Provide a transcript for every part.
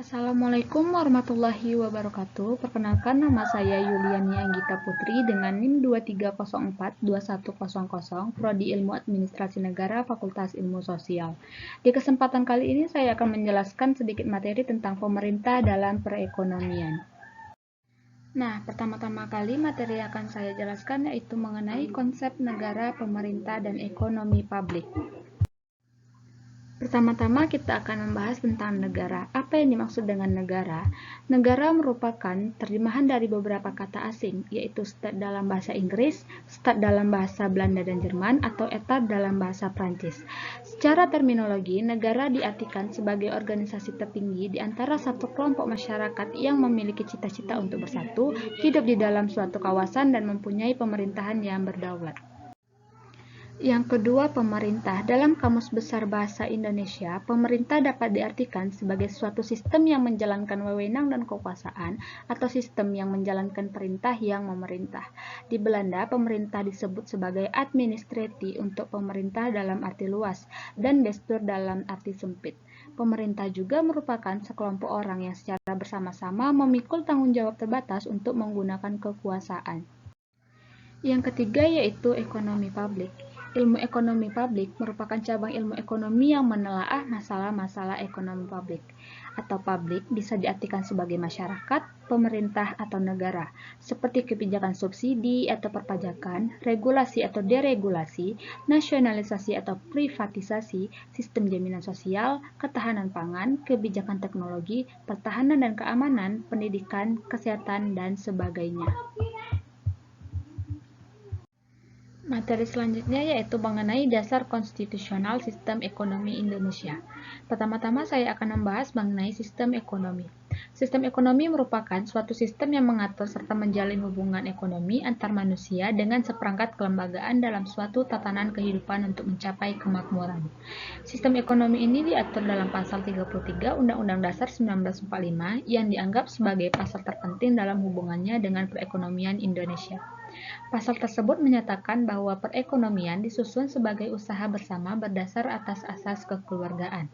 Assalamualaikum warahmatullahi wabarakatuh. Perkenalkan, nama saya Yuliani Anggita Putri dengan NIM 23042100, Prodi Ilmu Administrasi Negara, Fakultas Ilmu Sosial. Di kesempatan kali ini saya akan menjelaskan sedikit materi tentang pemerintah dalam perekonomian. Nah, pertama-tama kali materi yang akan saya jelaskan yaitu mengenai konsep negara, pemerintah, dan ekonomi publik. Pertama-tama kita akan membahas tentang negara. Apa yang dimaksud dengan negara? Negara merupakan terjemahan dari beberapa kata asing, yaitu stat dalam bahasa Inggris, stat dalam bahasa Belanda dan Jerman, atau etat dalam bahasa Prancis. Secara terminologi, negara diartikan sebagai organisasi tertinggi di antara satu kelompok masyarakat yang memiliki cita-cita untuk bersatu, hidup di dalam suatu kawasan, dan mempunyai pemerintahan yang berdaulat. Yang kedua, pemerintah. Dalam Kamus Besar Bahasa Indonesia, pemerintah dapat diartikan sebagai suatu sistem yang menjalankan wewenang dan kekuasaan, atau sistem yang menjalankan perintah yang memerintah. Di Belanda, pemerintah disebut sebagai administratie untuk pemerintah dalam arti luas, dan bestuur dalam arti sempit. Pemerintah juga merupakan sekelompok orang yang secara bersama-sama memikul tanggung jawab terbatas untuk menggunakan kekuasaan. Yang ketiga yaitu ekonomi publik. Ilmu ekonomi publik merupakan cabang ilmu ekonomi yang menelaah masalah-masalah ekonomi publik. Atau publik bisa diartikan sebagai masyarakat, pemerintah, atau negara, seperti kebijakan subsidi atau perpajakan, regulasi atau deregulasi, nasionalisasi atau privatisasi, sistem jaminan sosial, ketahanan pangan, kebijakan teknologi, pertahanan dan keamanan, pendidikan, kesehatan, dan sebagainya. Materi selanjutnya yaitu mengenai dasar konstitusional sistem ekonomi Indonesia. Pertama-tama saya akan membahas mengenai sistem ekonomi. Sistem ekonomi merupakan suatu sistem yang mengatur serta menjalin hubungan ekonomi antar manusia dengan seperangkat kelembagaan dalam suatu tatanan kehidupan untuk mencapai kemakmuran. Sistem ekonomi ini diatur dalam pasal 33 Undang-Undang Dasar 1945 yang dianggap sebagai pasal terpenting dalam hubungannya dengan perekonomian Indonesia. Pasal tersebut menyatakan bahwa perekonomian disusun sebagai usaha bersama berdasar atas asas kekeluargaan.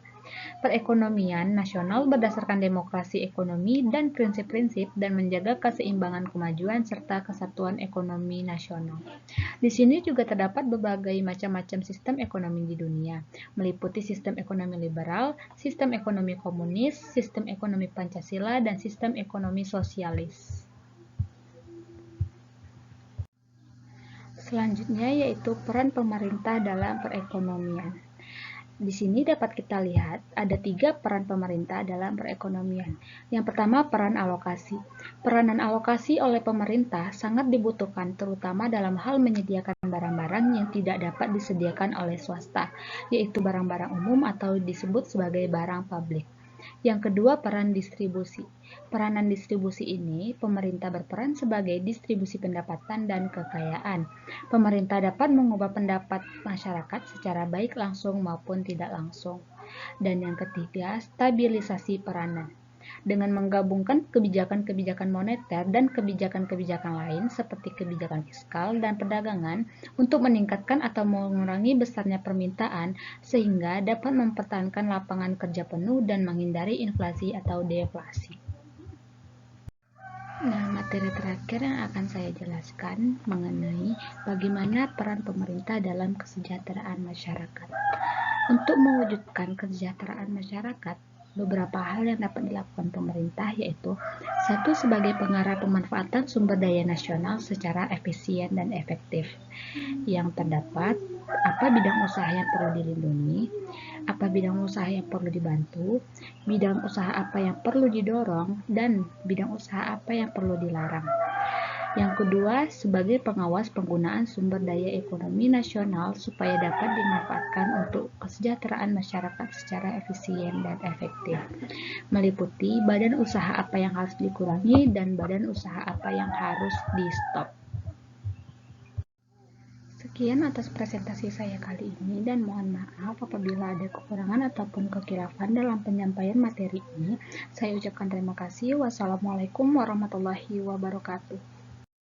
Perekonomian nasional berdasarkan demokrasi ekonomi dan prinsip-prinsip dan menjaga keseimbangan kemajuan serta kesatuan ekonomi nasional. Di sini juga terdapat berbagai macam-macam sistem ekonomi di dunia, meliputi sistem ekonomi liberal, sistem ekonomi komunis, sistem ekonomi Pancasila, dan sistem ekonomi sosialis. Selanjutnya yaitu peran pemerintah dalam perekonomian. Di sini dapat kita lihat ada 3 peran pemerintah dalam perekonomian. Yang pertama, peran alokasi. Peranan alokasi oleh pemerintah sangat dibutuhkan terutama dalam hal menyediakan barang-barang yang tidak dapat disediakan oleh swasta, yaitu barang-barang umum atau disebut sebagai barang publik. Yang kedua, peran distribusi. Peranan distribusi ini, pemerintah berperan sebagai distribusi pendapatan dan kekayaan. Pemerintah dapat mengubah pendapat masyarakat secara baik langsung maupun tidak langsung. Dan yang ketiga, stabilisasi peranan. Dengan menggabungkan kebijakan-kebijakan moneter dan kebijakan-kebijakan lain seperti kebijakan fiskal dan perdagangan untuk meningkatkan atau mengurangi besarnya permintaan sehingga dapat mempertahankan lapangan kerja penuh dan menghindari inflasi atau deflasi. Nah, materi terakhir yang akan saya jelaskan mengenai bagaimana peran pemerintah dalam kesejahteraan masyarakat. Untuk mewujudkan kesejahteraan masyarakat, beberapa hal yang dapat dilakukan pemerintah yaitu 1. Sebagai pengarah pemanfaatan sumber daya nasional secara efisien dan efektif. Yang terdapat apa bidang usaha yang perlu dilindungi, apa bidang usaha yang perlu dibantu, bidang usaha apa yang perlu didorong, dan bidang usaha apa yang perlu dilarang. Yang kedua, sebagai pengawas penggunaan sumber daya ekonomi nasional supaya dapat dimanfaatkan untuk kesejahteraan masyarakat secara efisien dan efektif, meliputi badan usaha apa yang harus dikurangi dan badan usaha apa yang harus di-stop. Sekian atas presentasi saya kali ini dan mohon maaf apabila ada kekurangan ataupun kekhilafan dalam penyampaian materi ini. Saya ucapkan terima kasih. Wassalamualaikum warahmatullahi wabarakatuh.